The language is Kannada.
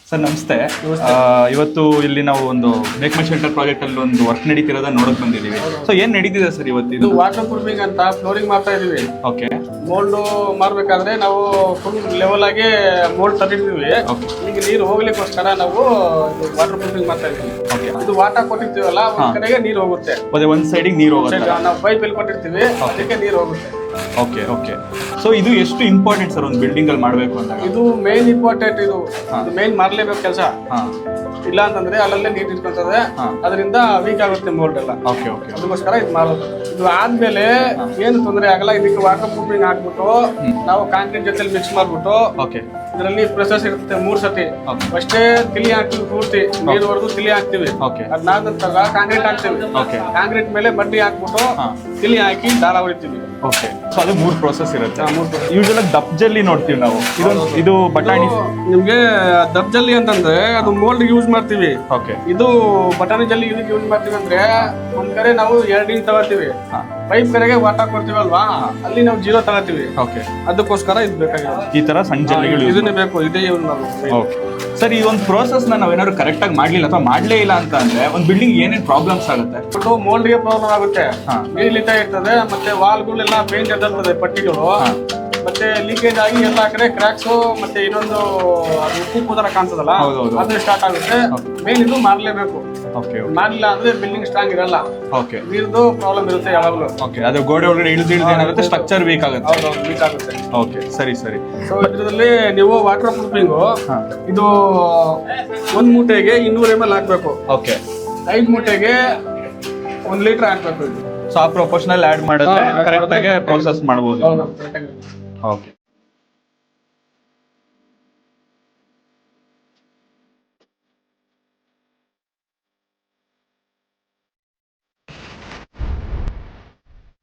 ಸರ್ ನಮಸ್ತೆ. ಇವತ್ತು ಇಲ್ಲಿ ನಾವು ಒಂದು ಮೇಕ್ ಮೈ ಶೆಲ್ಟರ್ ಪ್ರಾಜೆಕ್ಟ್ ಅಲ್ಲಿ ಒಂದು ವರ್ಕ್ ನಡೀತಿರೋದನ್ನ ನೋಡಕ್ ಬಂದಿದ್ದೀವಿ. ಸೊ ಏನ್ ನಡೀತಿದೆ ಸರ್ ಇವತ್ತು? ಇದು ವಾಟರ್ ಪ್ರೂಫಿಂಗ್ ಅಂತ ಫ್ಲೋರಿಂಗ್ ಮಾಡ್ತಾ ಇದೀವಿ. ಓಕೆ. ಮೋಲ್ಡ್ ಮಾಡ್ಬೇಕಾದ್ರೆ ನಾವು ಫುಲ್ ಲೆವೆಲ್ ಆಗಿ ಮೋಲ್ಡ್ ತರಿದೀವಿ. ಈಗ ನೀರು ಹೋಗ್ಲಿಕ್ಕೋಸ್ಕರ ನಾವು ವಾಟರ್ ಪ್ರೂಫಿಂಗ್ ಮಾಡ್ತಾ ಇದೀವಿ. ಓಕೆ. ಇದು ವಾಟರ್ ಕೊಟ್ಟಿರ್ತೀವಲ್ಲ ಒಂದ್ ಕಡೆಗೆ ನೀರು ಹೋಗುತ್ತೆ, ಒಂದ್ ಸೈಡಿಗೆ ನೀರು ಹೋಗುತ್ತೆ. ನಾವು ಪೈಪ್ ಎಲ್ಲಿ ಕೊಟ್ಟಿರ್ತೀವಿ ಅದಕ್ಕೆ ನೀರು ಹೋಗುತ್ತೆ. Okay okay. ಸೊ ಇದು ಎಷ್ಟು ಇಂಪಾರ್ಟೆಂಟ್ ಸರ್ ಒಂದು ಬಿಲ್ಡಿಂಗ್ ಅಲ್ಲಿ ಮಾಡ್ಬೇಕು ಅಂದಾಗ? ಇದು ಮೇನ್ ಇಂಪಾರ್ಟೆಂಟ್. ಇದು ಮೇನ್ ಮಾಡ್ಲೇಬೇಕು ಕೆಲಸ. ಇಲ್ಲ ಅಂತಂದ್ರೆ ಅಲ್ಲಲ್ಲೇ ನೀರು ಇಟ್ಕೊಳ್ತದೆ, ಅದರಿಂದ ವೀಕ್ ಆಗುತ್ತೆ ಮೋಲ್ಡ್ ಎಲ್ಲ. Okay okay. ಅದಕ್ಕೋಸ್ಕರ ಇದು ಮಾಡೋದು. ಇದು ಆದ್ಮೇಲೆ ಏನು ತೊಂದರೆ ಆಗಲ್ಲ. ಇದಕ್ಕೆ ವಾಟರ್ ಪ್ರೂಫಿಂಗ್ ಹಾಕ್ಬಿಟ್ಟು ನಾವು ಕಾಂಕ್ರೀಟ್ ಜೊತೆ ಮಿಕ್ಸ್ ಮಾಡ್ಬಿಟ್ಟು ಓಕೆ ಇದರಲ್ಲಿ ಪ್ರೊಸೆಸ್ ಇರುತ್ತೆ 3 ಸತಿ. ಫಸ್ಟೇ ತಿಳಿ ಹಾಕ್ತಿವಿ, ಪೂರ್ತಿ ನೀರು ಹೊಡೆದು ತಿಳಿ ಹಾಕ್ತಿವಿ. ಅದಾದ ನಂತರ ಕಾಂಕ್ರೀಟ್ ಹಾಕ್ತಿವಿ. ಕಾಂಕ್ರೀಟ್ ಮೇಲೆ ಮಡ್ಡಿ ಹಾಕ್ಬಿಟ್ಟು ತಿಳಿ ಹಾಕಿ ದಾರ ಹೊಡಿತೀವಿ. ಓಕೆ. ಸೊ ಅದು 3 ಪ್ರೋಸೆಸ್ ಇರುತ್ತೆ. ಯೂಶುವಲ್ ಆಗಿ ದಪ್ಪ ಜಲ್ಲಿ ನೋಡ್ತೀವಿ ನಾವು. ಇದು ಬಟಾಣಿ. ನಿಮ್ಗೆ ದಪ್ಪ ಜಲ್ಲಿ ಅಂತಂದ್ರೆ ಅದು ಮೋಲ್ಡ್ ಯೂಸ್ ಮಾಡ್ತೀವಿ. ಓಕೆ. ಇದು ಬಟಾಣಿ ಜಲ್ಲಿ ಇದಕ್ಕೆ ಯೂಸ್ ಮಾಡ್ತೀವಿ ಅಂದ್ರೆ ಒಂದ್ ಕಡೆ ನಾವು 2 ಇಂಚ್ ತಗೋತೀವಿ, ಪೈಪ್ ಕಡೆಗೆ ವಾಟರ್ ಕೊಡ್ತೀವಲ್ವಾ ಅಲ್ಲಿ ನಾವು 0 ತಗೋತೀವಿ. ಓಕೆ. ಅದಕ್ಕೋಸ್ಕರ ಇದು ಬೇಕಾಗಿರೋದು. ಈ ತರ ಸಣ್ಣ ಜಲ್ಲಿಗಳು ಇದನ್ನೇ ಬೇಕು, ಇದೇ ಯೂಸ್ ಮಾಡ್ಬೇಕು. Okay sir. ಈ ಒಂದು ಪ್ರೋಸೆಸ್ ನಾವೇನಾದ್ರು ಕರೆಕ್ಟ್ ಆಗಿ ಮಾಡ್ಲಿಲ್ಲ ಅಥವಾ ಮಾಡ್ಲೇ ಇಲ್ಲ ಅಂತ ಅಂದ್ರೆ ಒಂದು ಬಿಲ್ಡಿಂಗ್ ಏನೇನ್ ಪ್ರಾಬ್ಲಮ್ಸ್ ಆಗುತ್ತೆ? ಮೋಲ್ಡ್ಗೆ ಪ್ರಾಬ್ಲಮ್ ಆಗುತ್ತೆ, ನೀರ್ಲಿತಾ ಇರ್ತದೆ, ಮತ್ತೆ ವಾಲ್ಗಳೆಲ್ಲ ಪೇಂಟ್ ಎದ್ದಲ್ತದೆ, ಪಟ್ಟಿಗಳು ಮತ್ತೆ ಲೀಕೇಜ್ ಆಗಿ ಎಲ್ಲ ಕಡೆ ಕ್ರ್ಯಾಕ್ಸ್, ಮತ್ತೆ ಇನ್ನೊಂದು ಉಪ್ಪು ತರ ಕಾಣ್ತದಲ್ಲ ಅದು ಸ್ಟಾರ್ಟ್ ಆಗುತ್ತೆ. ಮೇನ್ ಇದು ಮಾಡ್ಲೇಬೇಕು. ಮಾಡ್ಲಿಲ್ಲ ಅಂದ್ರೆ ಬಿಲ್ಡಿಂಗ್ ಸ್ಟ್ರಾಂಗ್ ಇರಲ್ಲ. ಓಕೆ. ನೀರ್ದು ಪ್ರಾಬ್ಲಮ್ ಇರುತ್ತೆ ಯಾವಾಗಲೂ. ಓಕೆ. ಅದು ಗೋಡೆ ಒಳಗಡೆ ಇಳಿದು ಏನಾಗುತ್ತೆ, ಸ್ಟ್ರಕ್ಚರ್ ವೀಕ್ ಆಗುತ್ತೆ. ಹೌದು, ವೀಕ್ ಆಗುತ್ತೆ. ಓಕೆ, ಸರಿ ಸರಿ. ಸೊ ಇದರಲ್ಲಿ ನೀವು ವಾಟರ್ ಪ್ರೂಫಿಂಗು ಇದು 1 ಮೂಟೆಗೆ 200 ml ಹಾಕ್ಬೇಕು. ಓಕೆ. 5 ಮೂಟೆಗೆ 1 ಲೀಟರ್ ಹಾಕ್ಬೇಕು. ಇದು ಸೊ ಆ ಪ್ರೊಪೋರ್ಷನಲ್ ಆಡ್ ಮಾಡಿದ್ರೆ ಕರೆಕ್ಟ್ ಆಗಿ ಪ್ರೋಸೆಸ್ ಮಾಡಬಹುದು. ಹೌದು. ಓಕೆ.